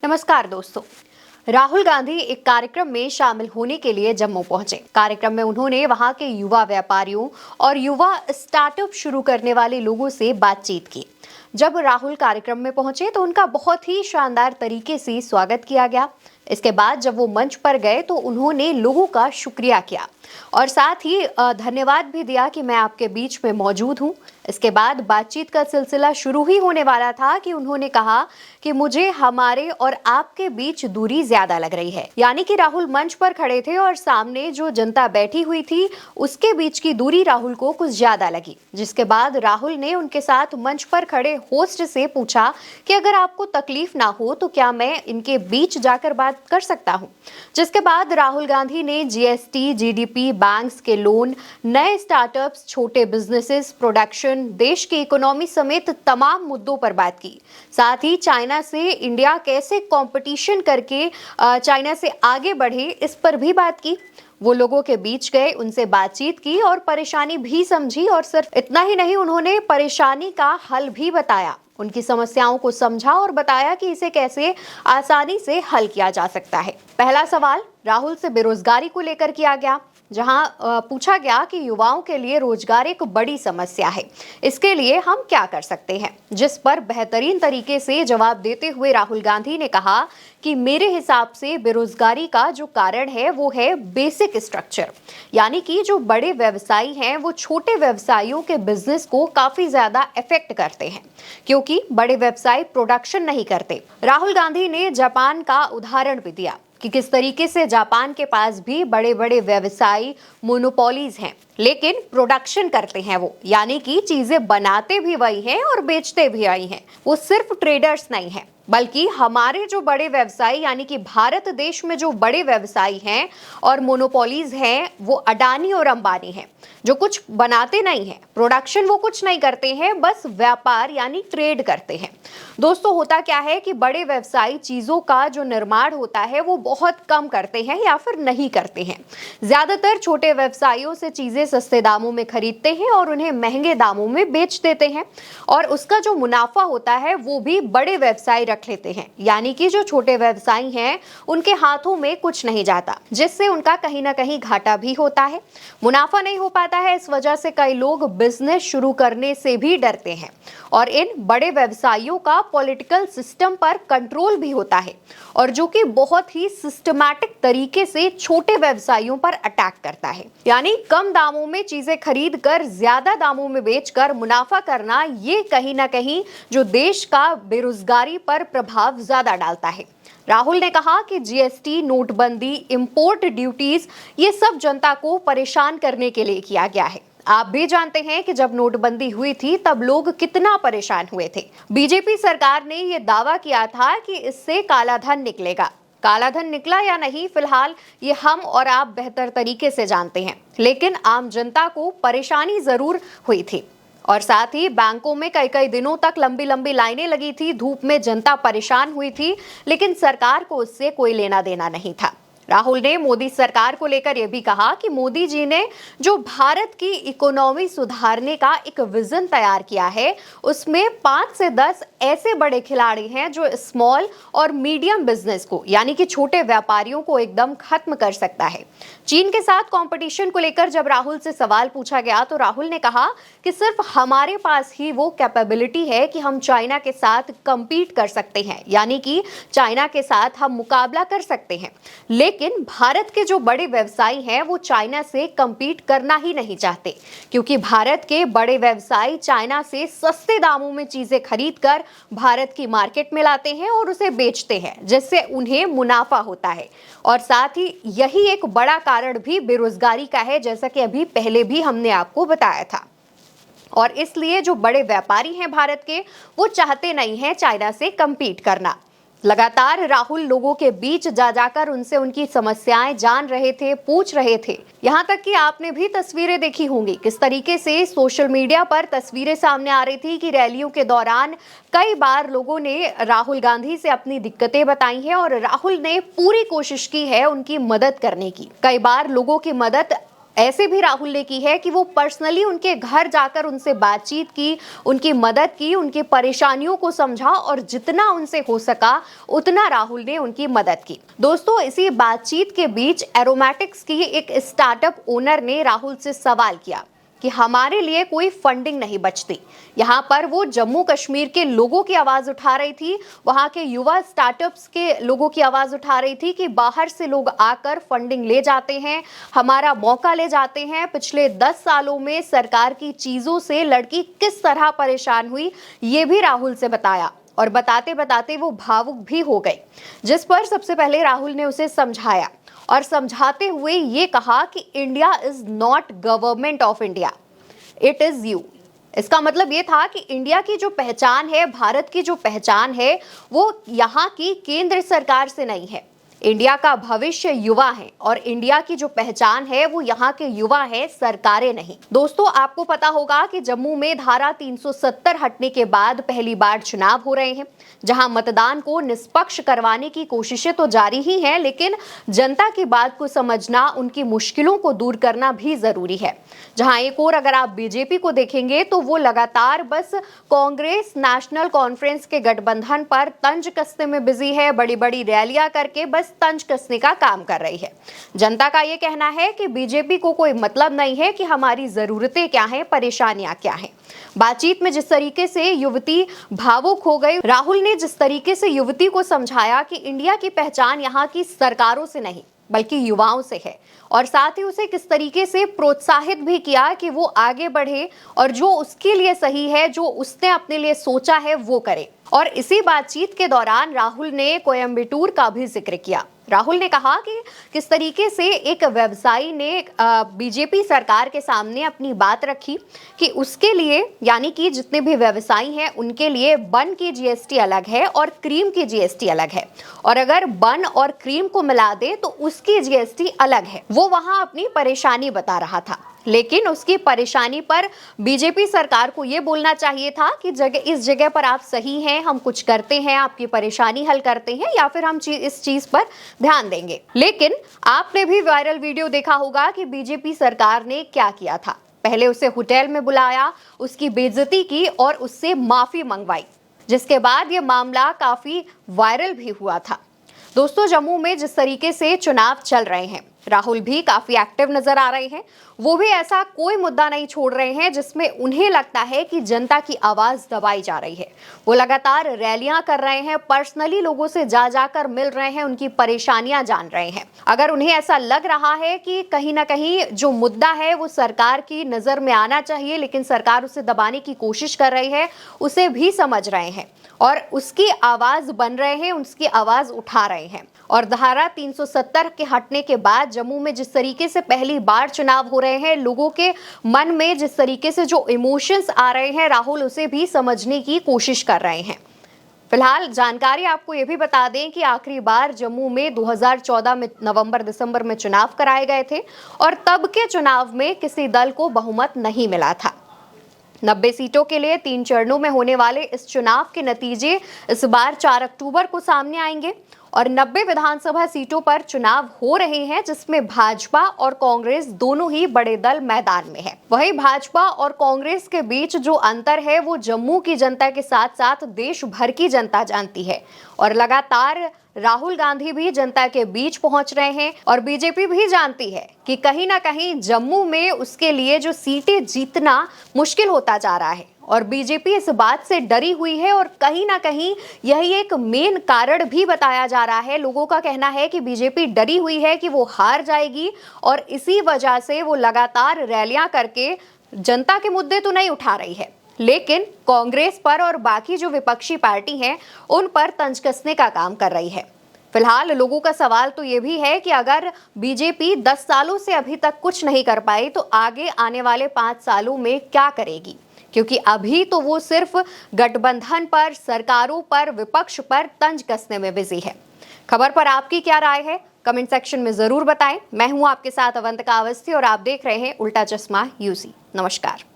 नमस्कार दोस्तों। राहुल गांधी एक कार्यक्रम में शामिल होने के लिए जम्मू पहुंचे। कार्यक्रम में उन्होंने वहां के युवा व्यापारियों और युवा स्टार्टअप शुरू करने वाले लोगों से बातचीत की। जब राहुल कार्यक्रम में पहुंचे तो उनका बहुत ही शानदार तरीके से स्वागत किया गया। इसके बाद जब वो मंच पर गए तो उन्होंने लोगों का शुक्रिया किया और साथ ही धन्यवाद भी दिया कि मैं आपके बीच में मौजूद हूं। इसके बाद बातचीत का सिलसिला शुरू ही होने वाला था कि उन्होंने कहा कि मुझे हमारे और आपके बीच दूरी ज्यादा लग रही है। यानी कि राहुल मंच पर खड़े थे और सामने जो जनता बैठी हुई थी उसके बीच की दूरी राहुल को कुछ ज्यादा लगी। जिसके बाद राहुल ने उनके साथ मंच पर खड़े होस्ट से पूछा कि अगर आपको तकलीफ ना हो तो क्या मैं इनके बीच जाकर बात कर सकता हूं। जिसके बाद राहुल गांधी ने जीएसटी, जीडीपी, बैंक्स के लोन, नए स्टार्टअप्स, छोटे बिजनेसेस, प्रोडक्शन, देश की इकोनॉमी समेत तमाम मुद्दों पर बात की। साथ ही चाइना से इंडिया कैसे कंपटीशन करके चाइना से आगे बढ़े इस पर भी बात की। वो लोगों के बीच गए, उनसे बातचीत की और परेशानी भी समझी। और सिर्फ इतना ही नहीं, उन्होंने परेशानी का हल भी बताया, उनकी समस्याओं को समझा और बताया कि इसे कैसे आसानी से हल किया जा सकता है। पहला सवाल राहुल से बेरोजगारी को लेकर किया गया, जहां पूछा गया कि युवाओं के लिए रोजगार एक बड़ी समस्या है, इसके लिए हम क्या कर सकते हैं। जिस पर बेहतरीन तरीके से जवाब देते हुए राहुल गांधी ने कहा कि मेरे हिसाब से बेरोजगारी का जो कारण है वो है बेसिक स्ट्रक्चर, यानी कि जो बड़े व्यवसायी हैं वो छोटे व्यवसायियों के बिजनेस को काफी ज्यादा इफेक्ट करते हैं, क्योंकि बड़े व्यवसायी प्रोडक्शन नहीं करते। राहुल गांधी ने जापान का उदाहरण भी दिया कि किस तरीके से जापान के पास भी बड़े बड़े व्यवसायी मोनोपोलीज हैं, लेकिन प्रोडक्शन करते हैं वो, यानी कि चीजें बनाते भी वही हैं और बेचते भी वही हैं। वो सिर्फ ट्रेडर्स नहीं हैं, बल्कि हमारे जो बड़े व्यवसायी यानी कि भारत देश में जो बड़े व्यवसायी हैं और मोनोपोलीज हैं वो अडानी और अंबानी हैं, जो कुछ बनाते नहीं हैं, प्रोडक्शन वो कुछ नहीं करते हैं, बस व्यापार यानी ट्रेड करते हैं। दोस्तों, होता क्या है कि बड़े व्यवसायी चीजों का जो निर्माण होता है वो बहुत कम करते हैं या फिर नहीं करते हैं। ज्यादातर छोटे व्यवसायियों से चीजें सस्ते दामों में खरीदते हैं और उन्हें महंगे दामों में बेच देते हैं, और उसका जो मुनाफा होता है वो भी बड़े व्यवसायी रख लेते हैं। यानी कि जो छोटे व्यवसायी हैं उनके हाथों में कुछ नहीं जाता, जिससे उनका कहीं ना कहीं घाटा भी होता है, मुनाफा नहीं हो पाता है। इस वजह से कई लोग बिजनेस शुरू करने से भी डरते हैं और इन बड़े व्यवसायियों का पॉलिटिकल सिस्टम पर कंट्रोल भी होता है, और जो कि बहुत ही सिस्टमैटिक तरीके से छोटे व्यवसायियों पर अटैक करता है। यानी कम दामों में चीजें खरीद कर ज्यादा दामों में बेचकर मुनाफा करना, ये कहीं ना कहीं जो देश का बेरोजगारी पर प्रभाव ज्यादा डालता है। राहुल ने कहा कि जीएसटी, नोटबंदी, इंपोर्ट ड्यूटीज, ये सब जनता को परेशान करने के लिए किया गया है। आप भी जानते हैं कि जब नोटबंदी हुई थी तब लोग कितना परेशान हुए थे। बीजेपी सरकार ने यह दावा किया था कि इससे कालाधन निकलेगा। कालाधन निकला या नहीं, फिलहाल ये हम और आप बेहतर तरीके से जानते हैं, लेकिन आम जनता को परेशानी जरूर हुई थी। और साथ ही बैंकों में कई कई दिनों तक लंबी लंबी लाइनें लगी थी, धूप में जनता परेशान हुई थी, लेकिन सरकार को उससे कोई लेना देना नहीं था। राहुल ने मोदी सरकार को लेकर यह भी कहा कि मोदी जी ने जो भारत की इकोनॉमी सुधारने का एक विजन तैयार किया है, उसमें 5 से 10 ऐसे बड़े खिलाड़ी हैं जो स्मॉल और मीडियम बिजनेस को, यानी कि छोटे व्यापारियों को एकदम खत्म कर सकता है। चीन के साथ कंपटीशन को लेकर जब राहुल से सवाल पूछा गया तो राहुल ने कहा कि सिर्फ हमारे पास ही वो कैपेबिलिटी है कि हम चाइना के साथ compete कर सकते हैं, यानी कि चाइना के साथ हम मुकाबला कर सकते हैं। लेकिन भारत के जो बड़े व्यवसायी हैं वो चाइना से compete करना ही नहीं चाहते, क्योंकि भारत के बड़े व्यवसायी चाइना से सस्ते दामों में चीजें खरीद कर भारत की मार्केट में लाते हैं और उसे बेचते हैं, जिससे उन्हें मुनाफा होता है। और साथ ही यही एक बड़ा कारण भी बेरोजगारी का है, जैसा कि अभी पहले भी हमने आपको बताया था। और इसलिए जो बड़े व्यापारी हैं भारत के, वो चाहते नहीं हैं चाइना से compete करना। लगातार राहुल लोगों के बीच जा जाकर उनसे उनकी समस्याएं जान रहे थे, पूछ रहे थे। यहाँ तक कि आपने भी तस्वीरें देखी होंगी किस तरीके से सोशल मीडिया पर तस्वीरें सामने आ रही थी कि रैलियों के दौरान कई बार लोगों ने राहुल गांधी से अपनी दिक्कतें बताई हैं और राहुल ने पूरी कोशिश की है उनकी मदद करने की। कई बार लोगों की मदद ऐसे भी राहुल ने की है कि वो पर्सनली उनके घर जाकर उनसे बातचीत की, उनकी मदद की, उनकी परेशानियों को समझा और जितना उनसे हो सका उतना राहुल ने उनकी मदद की। दोस्तों, इसी बातचीत के बीच एरोमेटिक्स की एक स्टार्टअप ओनर ने राहुल से सवाल किया कि हमारे लिए कोई फंडिंग नहीं बचती। यहाँ पर वो जम्मू कश्मीर के लोगों की आवाज उठा रही थी, वहाँ के युवा स्टार्टअप्स के लोगों की आवाज उठा रही थी कि बाहर से लोग आकर फंडिंग ले जाते हैं, हमारा मौका ले जाते हैं। पिछले 10 सालों में सरकार की चीजों से लड़की किस तरह परेशान हुई, ये भी राहुल से बताया और बताते बताते वो भावुक भी हो गए, जिस पर सबसे पहले राहुल ने उसे समझाया और समझाते हुए ये कहा कि India is not government of India, it is you. इसका मतलब ये था कि इंडिया की जो पहचान है, भारत की जो पहचान है, वो यहाँ की केंद्र सरकार से नहीं है। इंडिया का भविष्य युवा है और इंडिया की जो पहचान है वो यहाँ के युवा है, सरकारें नहीं। दोस्तों, आपको पता होगा कि जम्मू में धारा 370 हटने के बाद पहली बार चुनाव हो रहे हैं, जहां मतदान को निष्पक्ष करवाने की कोशिशें तो जारी ही हैं, लेकिन जनता की बात को समझना, उनकी मुश्किलों को दूर करना भी जरूरी है। जहां एक और अगर आप बीजेपी को देखेंगे तो वो लगातार बस कांग्रेस नेशनल कॉन्फ्रेंस के गठबंधन पर तंज कसने में बिजी है, बड़ी बड़ी रैलियां करके बस तंज कसने का काम कर रही है। जनता का ये कहना है कि बीजेपी को कोई मतलब नहीं है कि हमारी जरूरतें क्या हैं, परेशानियां क्या हैं। बातचीत में जिस तरीके से युवती भावुक हो गई, राहुल ने जिस तरीके से युवती को समझाया कि इंडिया की पहचान यहाँ की सरकारों से नहीं बल्कि युवाओं से है, और साथ ही उसे किस तरीके से प्रोत्साहित भी किया कि वो आगे बढ़े और जो उसके लिए सही है, जो उसने अपने लिए सोचा है, वो करे। और इसी बातचीत के दौरान राहुल ने कोयम्बटूर का भी जिक्र किया। राहुल ने कहा कि किस तरीके से एक व्यवसायी ने बीजेपी सरकार के सामने अपनी बात रखी कि उसके लिए, यानी कि जितने भी व्यवसायी हैं उनके लिए बन की जीएसटी अलग है और क्रीम की जीएसटी अलग है, और अगर बन और क्रीम को मिला दे तो उसकी जीएसटी अलग है। वो वहां अपनी परेशानी बता रहा था, लेकिन उसकी परेशानी पर बीजेपी सरकार को यह बोलना चाहिए था कि इस जगह पर आप सही हैं, हम कुछ करते हैं, आपकी परेशानी हल करते हैं, या फिर हम इस चीज पर ध्यान देंगे। लेकिन आपने भी वायरल वीडियो देखा होगा कि बीजेपी सरकार ने क्या किया था। पहले उसे होटल में बुलाया, उसकी बेइज्जती की और उससे माफी मंगवाई, जिसके बाद यह मामला काफी वायरल भी हुआ था। दोस्तों, जम्मू में जिस तरीके से चुनाव चल रहे हैं, राहुल भी काफी एक्टिव नजर आ रहे हैं। वो भी ऐसा कोई मुद्दा नहीं छोड़ रहे हैं जिसमें उन्हें लगता है कि जनता की आवाज दबाई जा रही है। वो लगातार रैलियां कर रहे हैं, पर्सनली लोगों से जा जाकर मिल रहे हैं, उनकी परेशानियां जान रहे हैं। अगर उन्हें ऐसा लग रहा है कि कहीं ना कहीं जो मुद्दा है वो सरकार की नजर में आना चाहिए, लेकिन सरकार उसे दबाने की कोशिश कर रही है, उसे भी समझ रहे हैं और उसकी आवाज बन रहे हैं, उसकी आवाज उठा रहे हैं। और धारा 370 के हटने के बाद जम्मू में जिस तरीके से पहली बार चुनाव हो रहे हैं, लोगों के मन में जिस तरीके से जो इमोशंस आ रहे हैं, राहुल उसे भी समझने की कोशिश कर रहे हैं। फिलहाल जानकारी आपको ये भी बता दें कि आखिरी बार जम्मू में 2014 में नवंबर-दिसंबर में चुनाव कराए गए थे और तब के चुनाव में किसी दल को बहुमत नहीं मिला था। 90 सीटों के लिए 3 चरणों में होने वाले इस चुनाव के नतीजे इस बार 4 अक्टूबर को सामने आएंगे और 90 विधानसभा सीटों पर चुनाव हो रहे हैं, जिसमें भाजपा और कांग्रेस दोनों ही बड़े दल मैदान में हैं। वहीं भाजपा और कांग्रेस के बीच जो अंतर है वो जम्मू की जनता के साथ साथ देश भर की जनता जानती है और लगातार राहुल गांधी भी जनता के बीच पहुंच रहे हैं और बीजेपी भी जानती है कि कहीं ना कहीं जम्मू में उसके लिए जो सीटें जीतना मुश्किल होता जा रहा है और बीजेपी इस बात से डरी हुई है और कहीं ना कहीं यही एक मेन कारण भी बताया जा रहा है। लोगों का कहना है कि बीजेपी डरी हुई है कि वो हार जाएगी और इसी वजह से वो लगातार रैलियां करके जनता के मुद्दे तो नहीं उठा रही है, लेकिन कांग्रेस पर और बाकी जो विपक्षी पार्टी हैं उन पर तंज कसने का काम कर रही है। फिलहाल लोगों का सवाल तो ये भी है कि अगर बीजेपी 10 सालों से अभी तक कुछ नहीं कर पाई तो आगे आने वाले 5 सालों में क्या करेगी, क्योंकि अभी तो वो सिर्फ गठबंधन पर, सरकारों पर, विपक्ष पर तंज कसने में बिजी है। खबर पर आपकी क्या राय है, कमेंट सेक्शन में जरूर बताएं। मैं हूं आपके साथ अवंतिका अवस्थी और आप देख रहे हैं उल्टा चश्मा यूसी। नमस्कार।